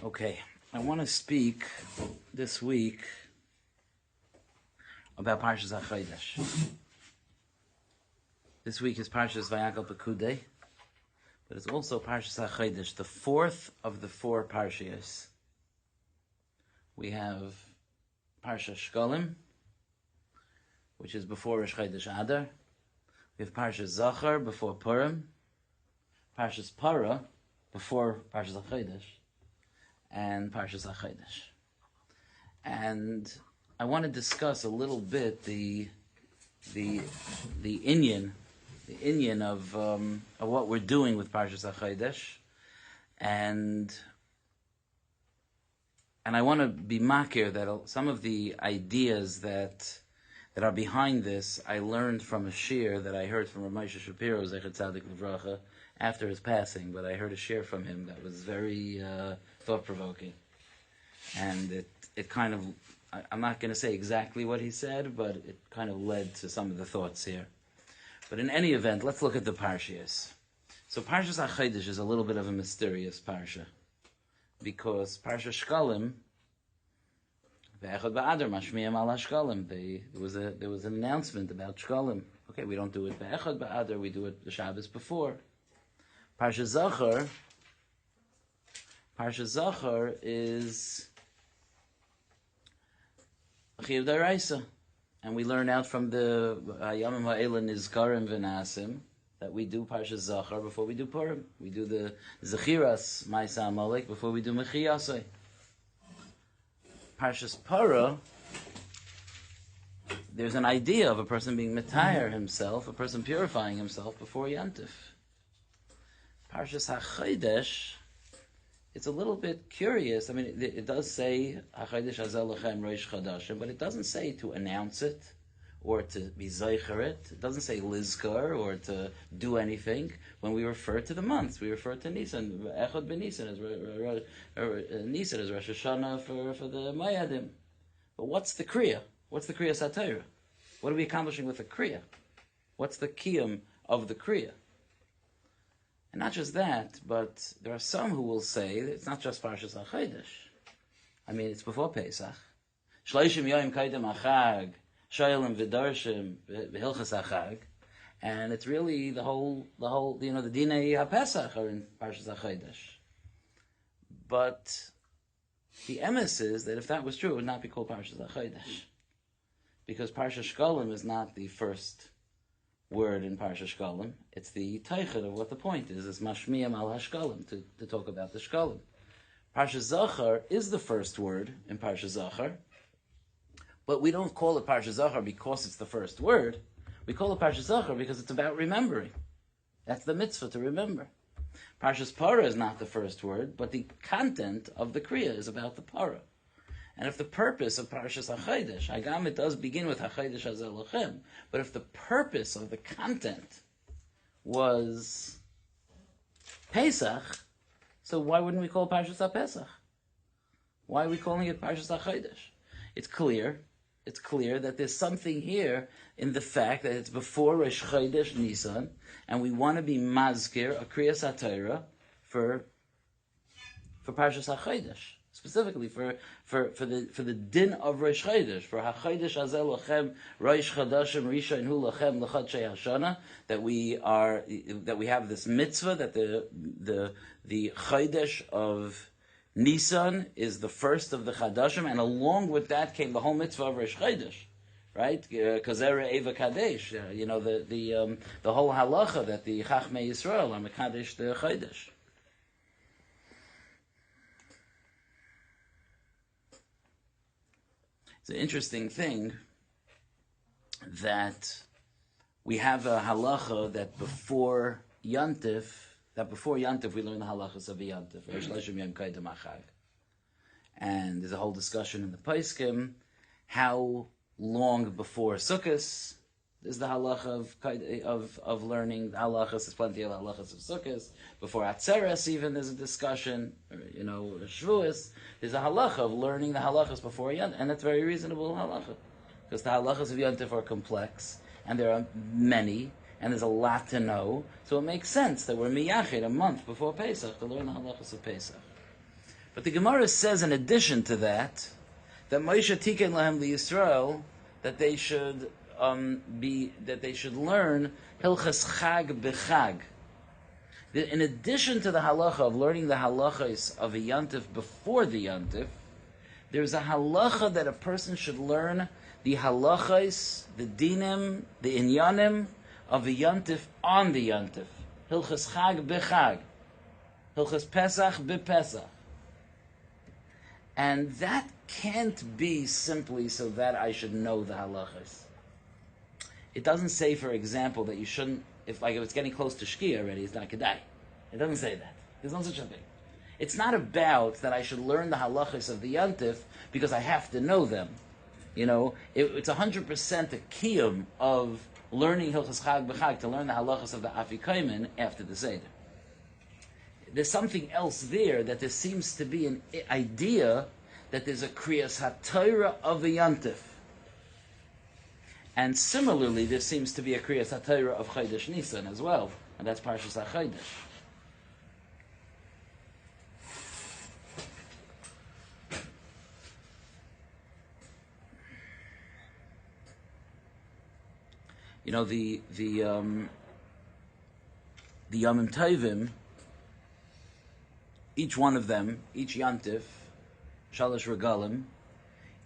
Okay, I want to speak this week about Parshas HaChodesh. This week is Parshas Vayakal Pekudei, but it's also Parshas HaChodesh, the fourth of the four Parshias. We have Parshas Shkolim, which is before Rosh Chodesh Adar. We have Parshas Zachar before Purim, Parshas Para before Parshas HaChodesh, and Parshas HaChodesh. And I want to discuss a little bit the inyan of what we're doing with Parshas HaChodesh, and I want to be makir that some of the ideas that are behind this I learned from a shir that I heard from Rabbi Shapiro, Zecher Tzadik Livracha, after his passing. But I heard a shir from him that was very thought-provoking, and it kind of, I'm not going to say exactly what he said, but it kind of led to some of the thoughts here. But in any event, let's look at the Parshias. So Parshas HaChodesh is a little bit of a mysterious Parsha, because Parshas Shkolim, Ve'echad Ba'adar Mashmiyam Al HaShkolim, there was an announcement about Shkolim. Okay, we don't do it Ve'echad Ba'adar, we do it the Shabbos before. Parshas Zachar is Chiyuv D'Oraisa, and we learn out from the Yamim Ha'ela Nizkarim V'Nasim that we do Parshas Zachar before we do Purim. We do the Zechiras Ma'aseh Amalek before we do Mechiyasei. Parshas Para, there's an idea of a person being Metayer himself, a person purifying himself before Yantif. Parshas HaChodesh, it's a little bit curious. I mean, it does say HaChodesh Hazel Lechem Rosh Chodashim, but it doesn't say to announce it or to be zeicher it. It doesn't say lizkar or to do anything. When we refer to the months, we refer to Nisan. Echad b'Nisan is Rosh Hashanah for the Mayadim. But what's the kriya? What's the kriya satira? What are we accomplishing with the kriya? What's the kiyum of the kriya? And not just that, but there are some who will say that it's not just Parshas HaChodesh. I mean, it's before Pesach. Shleishim Yoyim Kaidem HaChag, Shoylim V'Darshim V'Hilchas HaChag, and it's really the whole, the Dinei HaPesach are in Parshas HaChodesh. But the emes is that if that was true, it would not be called Parshas HaChodesh, because Parshas Shkolim is not the first word in Parshas Shkolim. It's the teichad of what the point is. It's Mashmiyam Al HaShkolim, to talk about the Shkolim. Parshas Zachar is the first word in Parshas Zachar, but we don't call it Parshas Zachar because it's the first word. We call it Parshas Zachar because it's about remembering. That's the mitzvah, to remember. Parshas Para is not the first word, but the content of the kriya is about the para. And if the purpose of Parshas HaChodesh, Hagam, it does begin with HaChodesh Hazel Lechem, but if the purpose of the content was Pesach, so why wouldn't we call Parshas HaPesach? Why are we calling it Parshas HaChodesh? It's clear that there's something here in the fact that it's before Rosh Chodesh Nisan, and we want to be mazkir, a Kriyas HaTorah, for Parshas HaChodesh. Specifically for the din of Rosh Chodesh, for HaChodesh Hazel Lachem Rosh Chodashim Rishon Hu Lachem L'Chodshei Hashana, that we have this mitzvah that the Chodesh of Nisan is the first of the Chadashim, and along with that came the whole mitzvah of Rosh Chodesh, right? Kazera Eva Kadesh, the whole halacha that the Chachmei Yisrael are Mekadesh the Chodesh. It's an interesting thing that we have a halacha that before Yantif we learn the halachas of Yantif. And there's a whole discussion in the Paiskim, how long before Sukkot is the halacha of learning the halachas. There's plenty of halachas of Sukkot. Before Atzeres even there's a discussion, Shavuos. There's a halacha of learning the halachas before Yantif, and that's very reasonable halacha, because the halachas of Yantif are complex, and there are many, and there's a lot to know, so it makes sense that we're miyachid a month before Pesach to learn the halachas of Pesach. But the Gemara says, in addition to that, that Moshe tiken lahem liyisrael, that they should learn hilchas chag b'chag. In addition to the halacha of learning the halachas of a yantif before the yantif, there's a halacha that a person should learn the halachas, the dinim, the inyanim of a yantif on the yantif. Hilchas chag b'chag. Hilchas pesach b'pesach. And that can't be simply so that I should know the halachas. It doesn't say, for example, that you shouldn't, if it's getting close to Shkia already, it's not Kedai. It doesn't say that. There's no such a thing. It's not about that I should learn the halachas of the yantif because I have to know them. It's 100% a kiyum of learning Hilchas Chag B'Chag to learn the halachas of the Afikomen after the Seder. There's something else there, that there seems to be an idea that there's a Kriyas HaTorah of the yantif. And similarly, there seems to be a Kriyas HaTorah of Chodesh Nisan as well, and that's Parshas HaChodesh. The Yomim Tovim, each one of them, each yantif, Shalosh Regalim,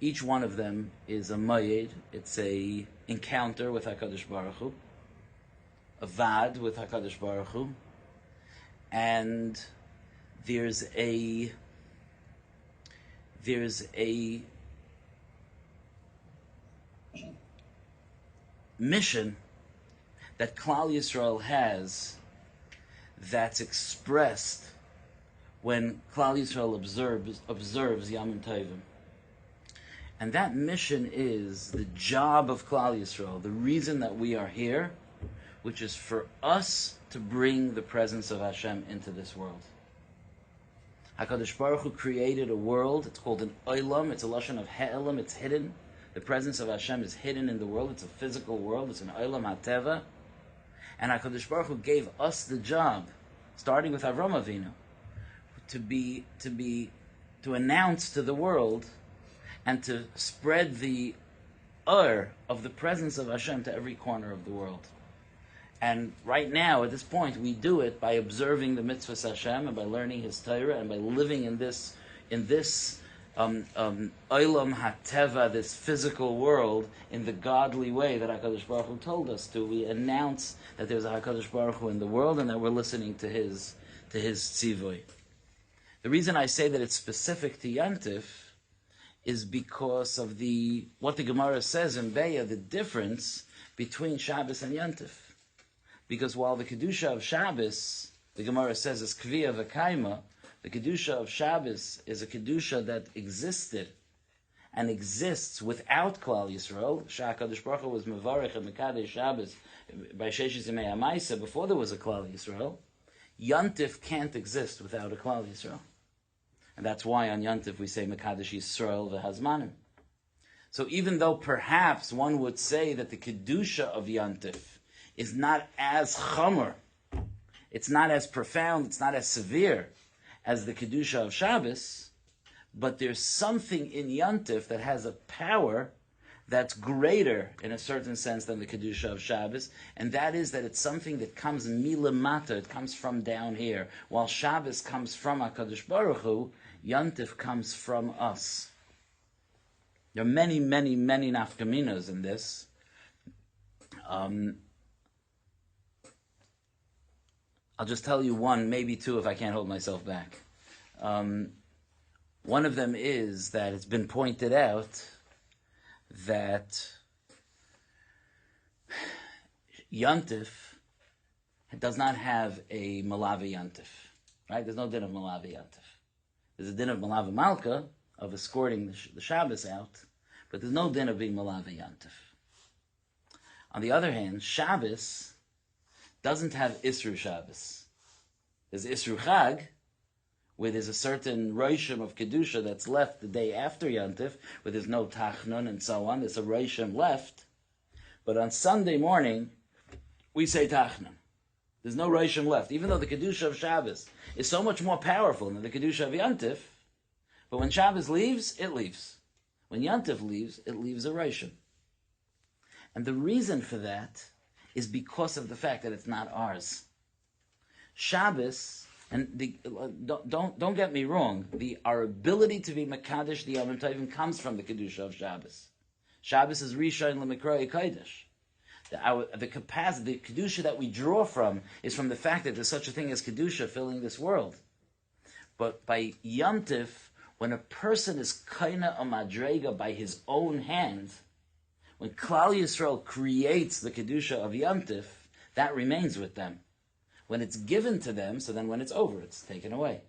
each one of them is a mayed. It's a encounter with HaKadosh Baruch Hu, a vad with HaKadosh Baruch Hu, and there's a mission that Klal Yisrael has that's expressed when Klal Yisrael observes Yom Tovim. And that mission is the job of Klal Yisrael, the reason that we are here, which is for us to bring the presence of Hashem into this world. HaKadosh Baruch Hu created a world, it's called an Olam, it's a lashon of He'elam, it's hidden. The presence of Hashem is hidden in the world, it's a physical world, it's an Olam HaTeva. And HaKadosh Baruch Hu gave us the job, starting with Avram Avinu, to announce to the world and to spread the of the presence of Hashem to every corner of the world. And right now, at this point, we do it by observing the mitzvahs Hashem and by learning His Torah and by living in this Olam HaTeva, this physical world, in the godly way that HaKadosh Baruch Hu told us to. We announce that there's a HaKadosh Baruch Hu in the world and that we're listening to His tzivui. The reason I say that it's specific to Yantif is because of what the Gemara says in Be'ah, the difference between Shabbos and Yantif. Because while the Kedusha of Shabbos, the Gemara says, is Kviya V'Kaima, the Kedusha of Shabbos is a Kedusha that existed and exists without Klal Yisrael. HaKadosh Baruch Hu was Mevarech and Mekadesh Shabbos by Sheshis Yemei HaMaisa, before there was a Klal Yisrael. Yantif can't exist without a Klal Yisrael. And that's why on Yantif we say Mekadesh Yisrael V'Hazmanim. So even though perhaps one would say that the Kedusha of Yantif is not as chomer, it's not as profound, it's not as severe as the Kedusha of Shabbos, but there's something in Yantif that has a power that's greater in a certain sense than the Kedusha of Shabbos, and that is that it's something that comes milamata, it comes from down here. While Shabbos comes from HaKadosh Baruch Hu, Yantif comes from us. There are many, many, many nafkaminas in this. I'll just tell you one, maybe two, if I can't hold myself back. One of them is that it's been pointed out that Yantif does not have a Malavi Yantif. Right? There's no din of Malavi Yantif. There's a din of Malavi Malka, of escorting the Shabbos out, but there's no din of being Malavi Yantif. On the other hand, Shabbos doesn't have Isru Shabbos. There's Isru Chag, where there's a certain Roshim of Kedusha that's left the day after Yantif, where there's no Tachnun and so on. There's a Roshim left. But on Sunday morning, we say Tachnun. There's no Roshim left. Even though the Kedusha of Shabbos is so much more powerful than the Kedusha of Yantif, But when Shabbos leaves, it leaves. When Yantif leaves, it leaves a Rishon. And the reason for that is because of the fact that it's not ours. Shabbos, and don't get me wrong, our ability to be Mekadesh the Yom Tovim comes from the Kedusha of Shabbos. Shabbos is Rishon L'Mikroi Kodesh. The capacity, the Kedusha that we draw from is from the fact that there's such a thing as Kedusha filling this world. But by Yom Tov, when a person is Kaina a Madrega by his own hand, when Klal Yisrael creates the Kedusha of Yom Tov, that remains with them. When it's given to them, so then when it's over, it's taken away.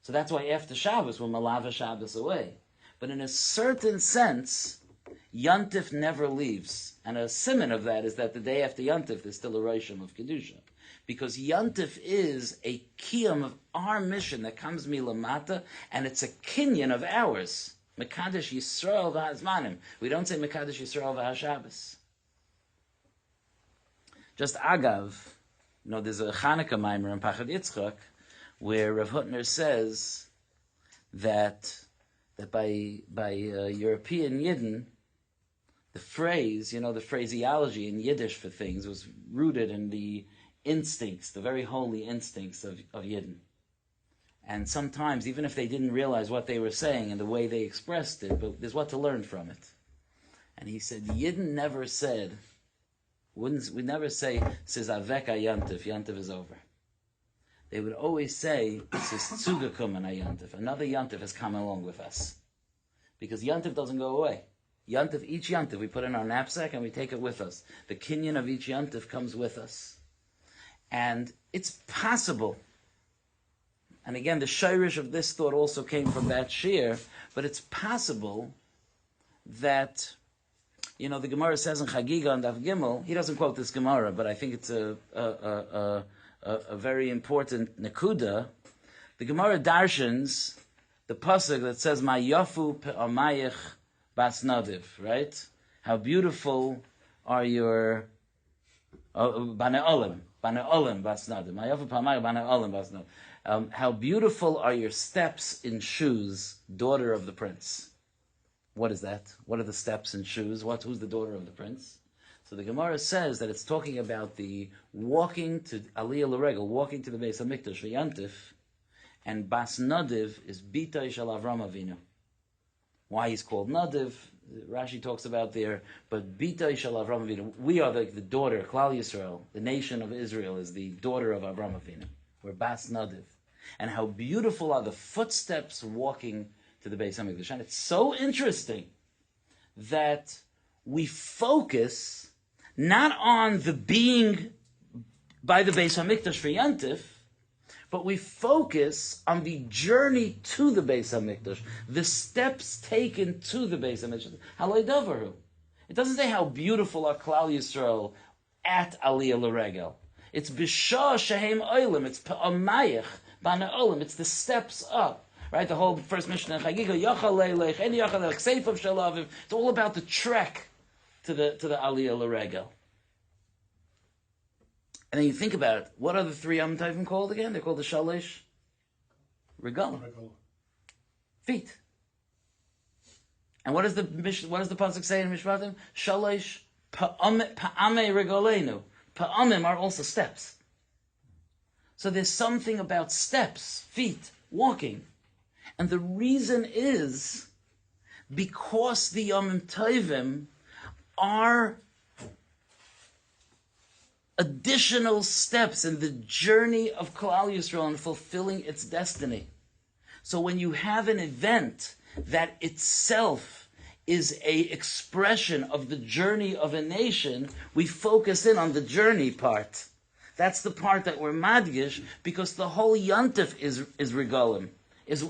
So that's why after Shabbos, we'll malava Shabbos away. But in a certain sense, Yom Tov never leaves. And a siman of that is that the day after Yom Tov, there's still a Roshim of Kedusha. Because Yom Tov is a kiyum of our mission that comes milamata, and it's a kinyan of ours. Mekadesh Yisrael v'hazmanim. We don't say Mekadesh Yisrael v'hashabbos. Just agav, there's a Chanukah Maimer in Pachad Yitzchak where Rav Hutner says that by European Yidden, the phrase, the phraseology in Yiddish for things was rooted in the instincts, the very holy instincts of Yidden. And sometimes, even if they didn't realize what they were saying and the way they expressed it, but there's what to learn from it. And he said, Yidden never said, we never say, says Aveka Yantif, Yantif is over. They would always say, says Tzugakum and Yantif, another Yantif has come along with us. Because Yantif doesn't go away. Yantif, each Yantif, we put in our knapsack and we take it with us. The kinyan of each Yantif comes with us. And it's possible, and again, the shirish of this thought also came from that shir, but it's possible that, the Gemara says in Chagiga and Daf Gimel, he doesn't quote this Gemara, but I think it's a very important nekuda. The Gemara darshans the pasuk that says, "Ma yafu pe'amayich bas nadiv," right? How beautiful are your bane olim bas nadiv. Ma yafu pe'amayich bane olim bas nadiv. How beautiful are your steps in shoes, daughter of the prince. What is that? What are the steps in shoes? Who's the daughter of the prince? So the Gemara says that it's talking about the walking to Aliyah L'Regel, walking to the Beis HaMikdash, V'yantif, and Bas Nadiv is Bita Shel Avram Avinu. Why he's called Nadiv, Rashi talks about there, but Bita Shel Avram Avinu. We are the daughter, Klal Yisrael, the nation of Israel is the daughter of Avram Avinu. We're Bas Nadiv. And how beautiful are the footsteps walking to the Beis HaMikdash. And it's so interesting that we focus not on the being by the Beis HaMikdash for Yantif, but we focus on the journey to the Beis HaMikdash, the steps taken to the Beis HaMikdash. Haloi Davaru. It doesn't say how beautiful are Klal Yisrael at Aliyah L'Regel. It's B'shah Shehem Oilim. It's Pa'amayich Bana Olim. It's the steps up. Right? The whole first mission in Chagiga, Yachalelech, Eni Yachalelech, Seif of Shalavim. It's all about the trek to the Aliyah L'Regel. And then you think about it. What are the three Yom Tovim called again? They're called the Shalish Regalim. Feet. And what does the pasuk say in Mishpatim? Shalish Pa'ame Regalenu. Pa'amim are also steps. So there's something about steps, feet, walking. And the reason is because the Yom Tovim are additional steps in the journey of Klal Yisrael in fulfilling its destiny. So when you have an event that itself is a expression of the journey of a nation, we focus in on the journey part. That's the part that we're madgish, because the whole yantif is regalim, is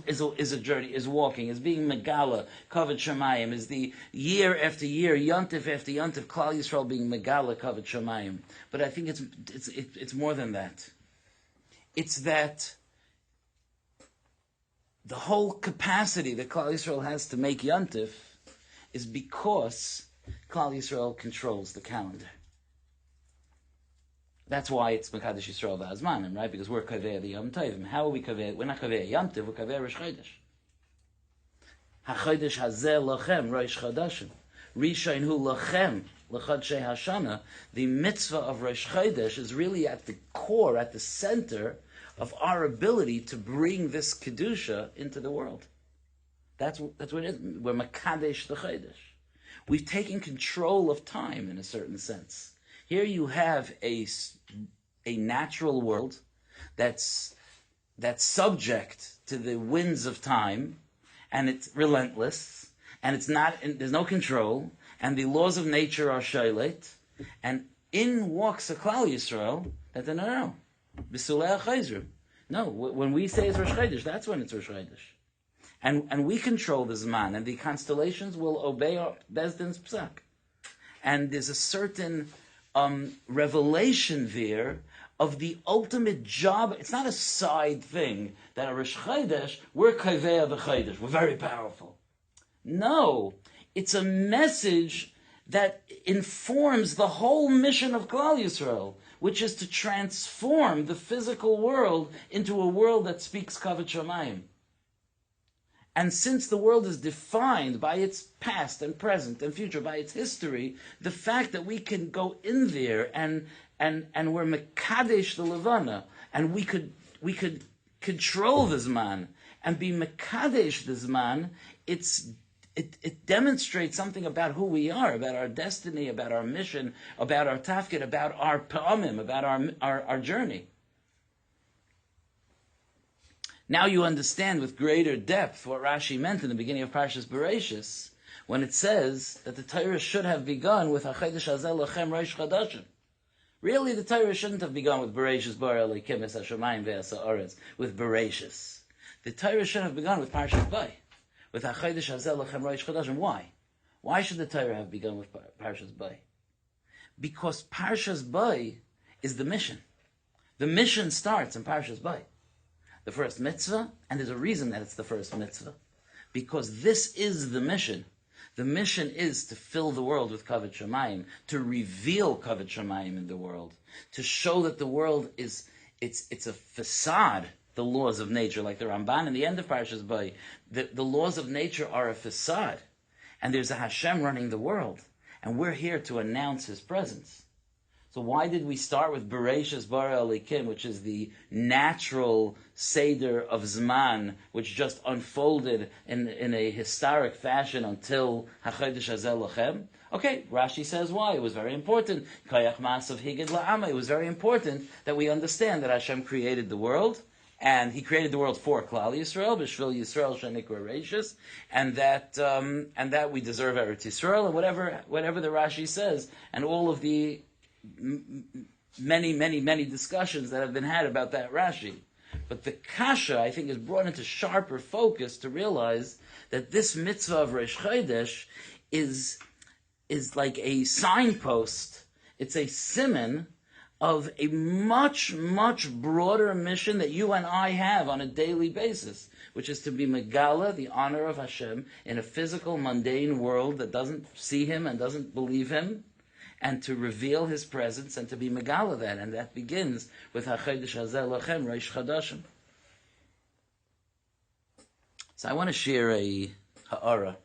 a journey, is walking, is being megala, kavod shamayim, is the year after year, yantif after yantif, Klal Yisrael being megala, kavod shamayim. But I think it's more than that. It's that the whole capacity that Klal Yisrael has to make yantif is because Klal Yisrael controls the calendar. That's why it's Mekadesh Yisrael v'Azmanim, right? Because we're Kaveh the Yom Tovim. How are we Kaveh? We're not Kaveh Yom Tov, we're Kaveh Rosh Chodesh. HaChodesh hazeh lochem Rosh Chodashim. Rishon hu lochem l'chodshei Hashana. The mitzvah of Rosh Chodesh is really at the core, at the center of our ability to bring this kedusha into the world. That's what it is. We're makadesh the Chodesh. We've taken control of time in a certain sense. Here you have a natural world that's subject to the winds of time, and it's relentless, and there's no control, and the laws of nature are shaylet, and in walks a Klal Yisrael that no, B'sulei HaChayzrim. No, when we say it's Rosh Chodesh, that's when it's Rosh Chodesh. And we control the Zman, and the constellations will obey our Bezdin's Psak. And there's a certain revelation there of the ultimate job. It's not a side thing that a Rosh Chodesh, we're Kaveh the Chodesh, we're very powerful. No, it's a message that informs the whole mission of Klal Yisrael, which is to transform the physical world into a world that speaks Kavod Shamayim. And since the world is defined by its past and present and future, by its history, the fact that we can go in there and we're Mekadesh the Levana, and we could control the Zman and be Mekadesh the Zman, it demonstrates something about who we are, about our destiny, about our mission, about our tafkid, about our pa'amim, about our journey. Now you understand with greater depth what Rashi meant in the beginning of Parshas Bereshis, when it says that the Torah should have begun with HaChodesh Hazeh Lochem Rosh Chodashim. Really, the Torah shouldn't have begun with Bereshis Bara Elokim Es HaShamayim Ve'es HaOretz, with Bereshis. The Torah should have begun with Parshas Bay, with HaChodesh Hazeh Lochem Rosh Chodashim. Why? Why should the Torah have begun with Parshas Bay? Because Parshas Bay is the mission. The mission starts in Parshas Bay. The first mitzvah, and there's a reason that it's the first mitzvah, because this is the mission. The mission is to fill the world with Kavod Shamayim, to reveal Kavod Shamayim in the world, to show that the world it's a facade, the laws of nature, like the Ramban in the end of Parshas Bay. The laws of nature are a facade, and there's a Hashem running the world, and we're here to announce His presence. So why did we start with Bereshis Bara Elikim, which is the natural Seder of Zman, which just unfolded in a historic fashion until HaChodesh Hazeh Lochem? Okay, Rashi says why. It was very important. Kayach Ma'asav Higid La'ama. It was very important that we understand that Hashem created the world, and He created the world for Klal Yisrael, B'Shvil Yisrael Shenikra Reishis, and that we deserve Eretz Yisrael, and whatever the Rashi says, and all of the many discussions that have been had about that Rashi. But the Kasha, I think, is brought into sharper focus to realize that this mitzvah of Rosh Chodesh is like a signpost. It's a siman of a much broader mission that you and I have on a daily basis, which is to be Megala, the honor of Hashem, in a physical, mundane world that doesn't see Him and doesn't believe Him, and to reveal His presence and to be Megala that. And that begins with HaChodesh Hazeh Lochem Rosh Chodashim. So I want to share a ha'ara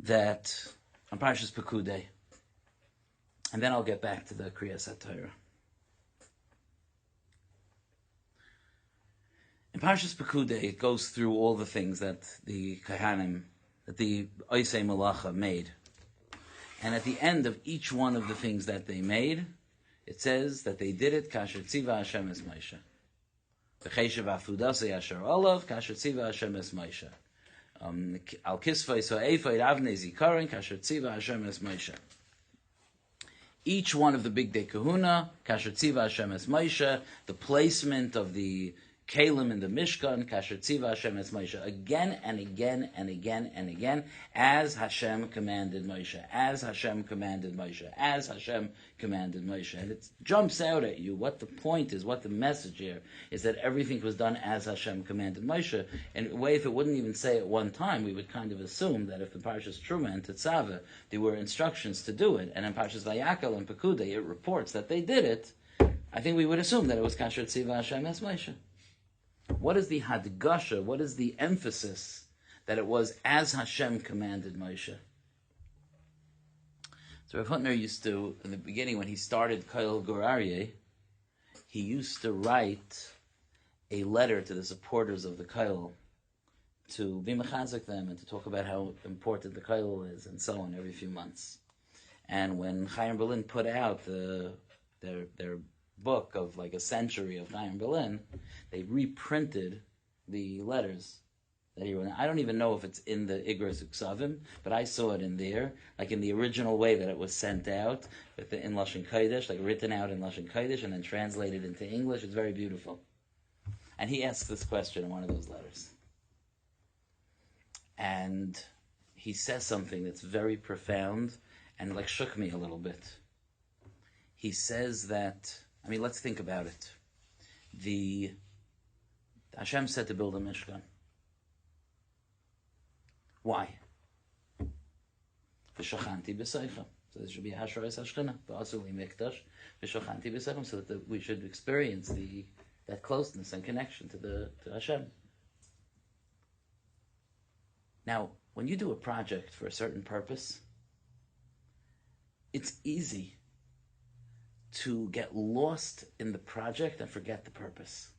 that on Parshas Pekudei, and then I'll get back to the Kriyas HaTorah. In Parshas Pekudei, it goes through all the things that the Kohanim, that the Oisei Malacha made. And at the end of each one of the things that they made, it says that they did it kasher tziva Hashem es Moshe. V'cheshev afudasei asher olav kasher tziva Hashem es Moshe. Al kisvei so eifod avnei zikaron kasher tziva Hashem es Moshe. Each one of the big day kahuna kasher tziva Hashem es Moshe. The placement of the Kalim in the Mishkan, Kasher Tziva Hashem es Moshe, again and again and again and again, as Hashem commanded Moshe, as Hashem commanded Moshe, as Hashem commanded Moshe. And it jumps out at you what the point is, what the message here is, that everything was done as Hashem commanded Moshe. In a way, if it wouldn't even say it one time, we would kind of assume that if in Parshas Truma and Tetzaveh, there were instructions to do it, and in Parshas Vayakel and Pekudei, it reports that they did it, I think we would assume that it was Kasher Tziva Hashem es Moshe. What is the hadgasha? What is the emphasis that it was as Hashem commanded Moshe? So Rav Hutner used to, in the beginning when he started Koil Gur Aryeh, he used to write a letter to the supporters of the Koil to be mechazik them and to talk about how important the Koil is and so on every few months. And when Chaim Berlin put out their book of like a century of Chaim Berlin, they reprinted the letters that he wrote. I don't even know if it's in the Igros Uksavim, but I saw it in there, like in the original way that it was sent out, in Lashon Kodesh, like written out in Lashon Kodesh and then translated into English. It's very beautiful. And he asks this question in one of those letters. And he says something that's very profound and like shook me a little bit. He says that, let's think about it. Hashem said to build a Mishkan. Why? V'shachanti b'seichem. So there should be a Hasharas Hashchina. V'asuli mikdash. V'shachanti b'seichem. So that we should experience that closeness and connection to Hashem. Now, when you do a project for a certain purpose, it's easy to get lost in the project and forget the purpose.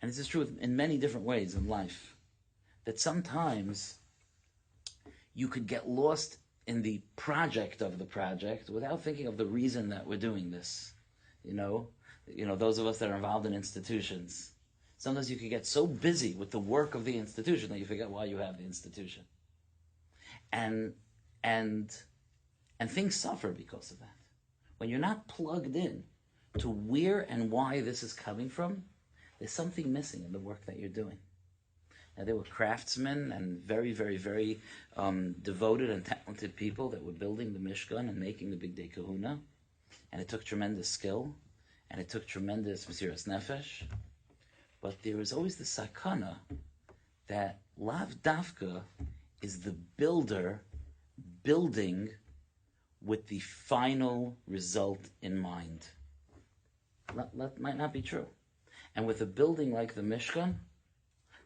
And this is true in many different ways in life. That sometimes you could get lost in the project of the project without thinking of the reason that we're doing this. Those of us that are involved in institutions, sometimes you could get so busy with the work of the institution that you forget why you have the institution. And things suffer because of that. When you're not plugged in to where and why this is coming from, there's something missing in the work that you're doing. Now, there were craftsmen and very, very, very devoted and talented people that were building the Mishkan and making the Big Day Kahuna. And it took tremendous skill. And it took tremendous Mesiras Nefesh. But there is always the sakana that Lav Dafka is the builder building with the final result in mind. That might not be true. And with a building like the Mishkan,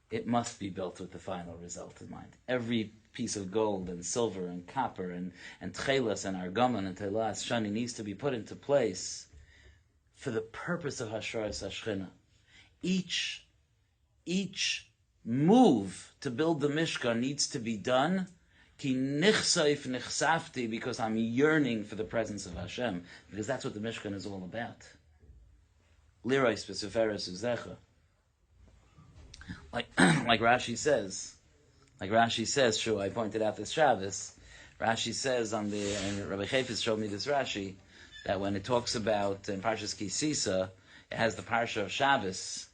it must be built with the final result in mind. Every piece of gold and silver and copper and tchelas and argaman and telas shani needs to be put into place for the purpose of Hasharas Hashchina. Each move to build the Mishkan needs to be done ki nichsaif nichsafti, because I'm yearning for the presence of Hashem, because that's what the Mishkan is all about. Lirais v'seferes uzecha. Like Rashi says, sure, I pointed out this Shabbos, Rashi says and Rabbi Chayfetz showed me this Rashi, that when it talks about in Parshas Ki Sisa, it has the Parsha of Shabbos,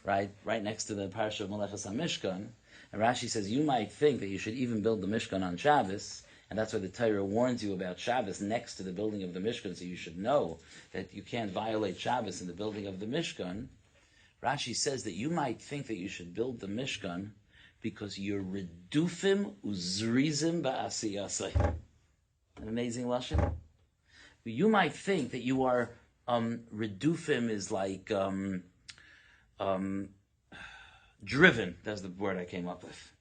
right next to the Parsha of Melechas HaMishkan, and Rashi says you might think that you should even build the Mishkan on Shabbos, and that's why the Torah warns you about Shabbos next to the building of the Mishkan, so you should know that you can't violate Shabbos in the building of the Mishkan. Rashi says that you might think that you should build the Mishkan because you're redufim uzrizim ba'asiyasai. An amazing lashon. You might think that you are redufim is like driven. That's the word I came up with.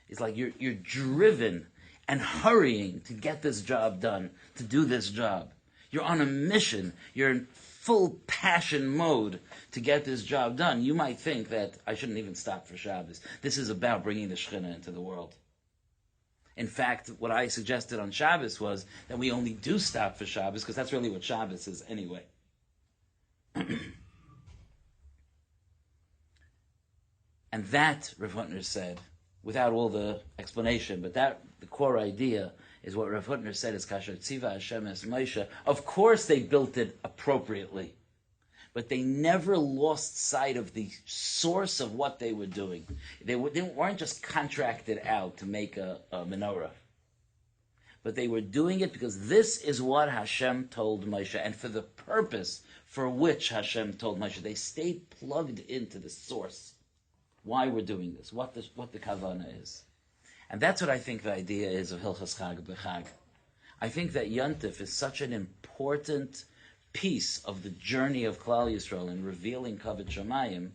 It's like you're driven and hurrying to get this job done, to do this job. You're on a mission. You're in full passion mode to get this job done. You might think that I shouldn't even stop for Shabbos. This is about bringing the Shekhinah into the world. In fact, what I suggested on Shabbos was that we only do stop for Shabbos because that's really what Shabbos is anyway. And that, Rav Hutner said, without all the explanation, but the core idea is what Rav Hutner said is Kasher Tziva Hashem Es Moshe. Of course they built it appropriately, but they never lost sight of the source of what they were doing. They weren't just contracted out to make a menorah, but they were doing it because this is what Hashem told Moshe, and for the purpose for which Hashem told Moshe. They stayed plugged into the source. Why we're doing this, what the kavanah is. And that's what I think the idea is of Hilchas Chag B'Chag. I think that Yontif is such an important piece of the journey of Klal Yisrael in revealing Kavod Shamayim,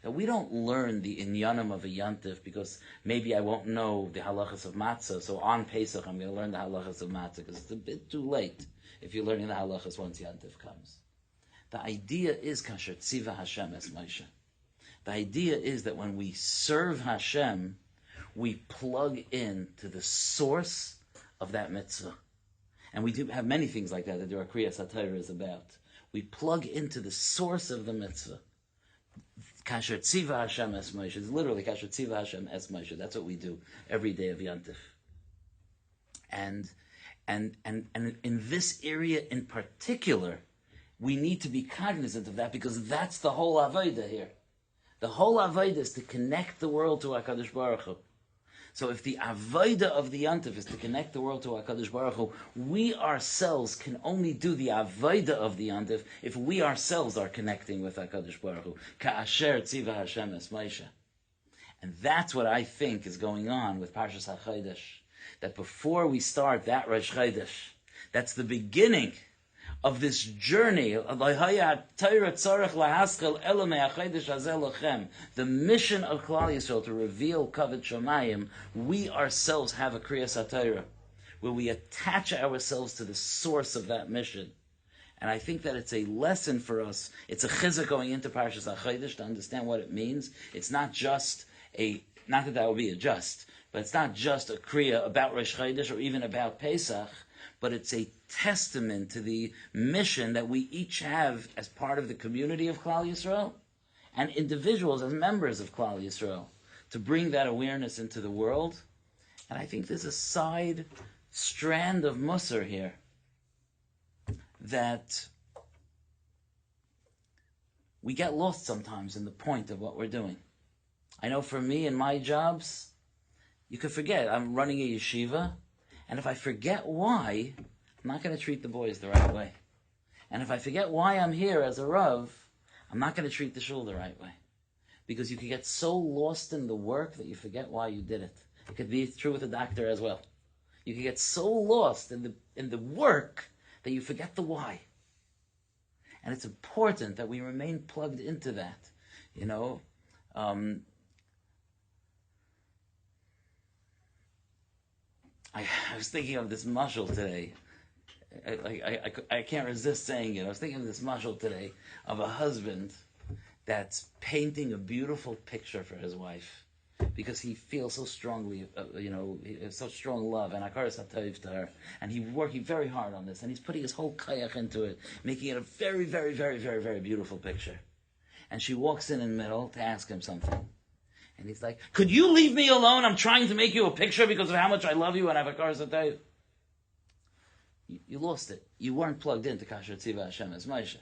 that we don't learn the inyanim of a yantif because maybe I won't know the halachas of matzah, so on Pesach I'm going to learn the halachas of matzah because it's a bit too late if you're learning the halachas once yantif comes. The idea is kasher tziva Hashem es Moshe. The idea is that when we serve Hashem, we plug in to the source of that mitzvah. And we do have many things like that the Kriyas HaTorah is about. We plug into the source of the mitzvah. Kasher tziva Hashem es Moshe. It's literally kasher tziva Hashem es Moshe. That's what we do every day of Yantif. And in this area in particular, we need to be cognizant of that because that's the whole avodah here. The whole avodah is to connect the world to HaKadosh Baruch Hu. So if the avodah of the yantif is to connect the world to HaKadosh Baruch Hu, we ourselves can only do the avodah of the yantif if we ourselves are connecting with HaKadosh Baruch Hu. Ka'asher tziva Hashem es Moshe. And that's what I think is going on with Parshas HaChodesh. That before we start that Rosh Chodesh, that's the beginning of this journey, the mission of Klal Yisrael to reveal Kavod Shamayim, we ourselves have a Kriyas HaTorah, where we attach ourselves to the source of that mission. And I think that it's a lesson for us. It's a chizuk going into Parshas HaChodesh to understand what it means. It's not just not that would be a just, but it's not just a Kriya about Rosh Chodesh or even about Pesach, but it's a testament to the mission that we each have as part of the community of Klal Yisrael and individuals as members of Klal Yisrael to bring that awareness into the world. And I think there's a side strand of Musar here that we get lost sometimes in the point of what we're doing. I know for me in my jobs, you could forget. I'm running a yeshiva, and if I forget why, I'm not going to treat the boys the right way. And if I forget why I'm here as a Rav, I'm not going to treat the shul the right way. Because you can get so lost in the work that you forget why you did it. It could be true with a doctor as well. You can get so lost in the work that you forget the why. And it's important that we remain plugged into that. You know, I was thinking of this mashal today. I can't resist saying it. I was thinking of this mashal today of a husband that's painting a beautiful picture for his wife because he feels so strongly, so strong love and hakaras hatov to her, and he's working very hard on this, and he's putting his whole kayach into it, making it a very, very, very, very, very beautiful picture. And she walks in the middle to ask him something. And he's like, could you leave me alone? I'm trying to make you a picture because of how much I love you and I have hakaras hatov. You lost it. You weren't plugged into Kasher Tziva Hashem as Moshe.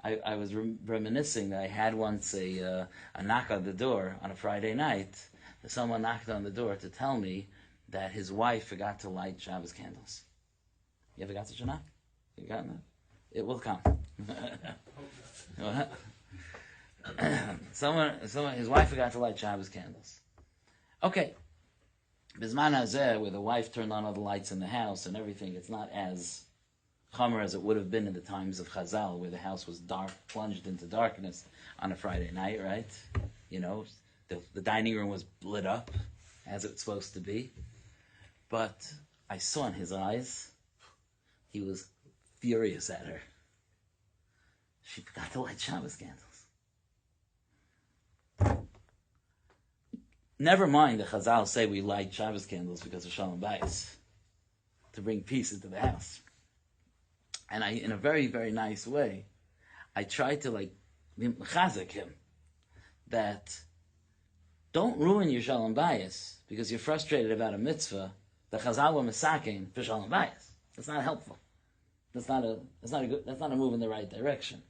I was reminiscing that I had once a knock on the door on a Friday night. Someone knocked on the door to tell me that his wife forgot to light Shabbos candles. You ever got such a knock? You gotten that? It will come. His wife forgot to light Shabbos candles. Okay. Bizman hazeh, where the wife turned on all the lights in the house and everything, it's not as chomer as it would have been in the times of Chazal, where the house was dark, plunged into darkness on a Friday night, right? You know, the dining room was lit up, as it's supposed to be. But I saw in his eyes, he was furious at her. She forgot to light Shabbos candles. Never mind the Chazal say we light Shabbos candles because of Shalom Bayis, to bring peace into the house. And I, in a very, very nice way, I tried to chazak him that don't ruin your Shalom Bayis because you're frustrated about a mitzvah. The Chazal were misaking for Shalom Bayis. That's not helpful. That's not a move in the right direction.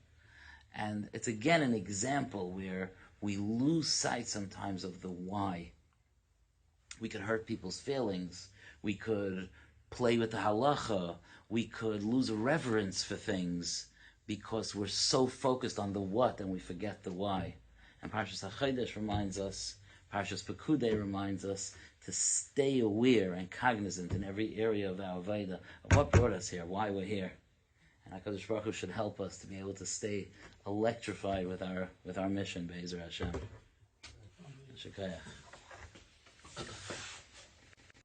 And it's again an example where we lose sight sometimes of the why. We could hurt people's feelings. We could play with the halacha. We could lose a reverence for things because we're so focused on the what and we forget the why. And Parshas HaChodesh reminds us, Parshas Pekudei reminds us to stay aware and cognizant in every area of our Avodah of what brought us here, why we're here. HaKadosh Baruch Hu should help us to be able to stay electrified with our mission, Be'ezer Hashem. Shekayach.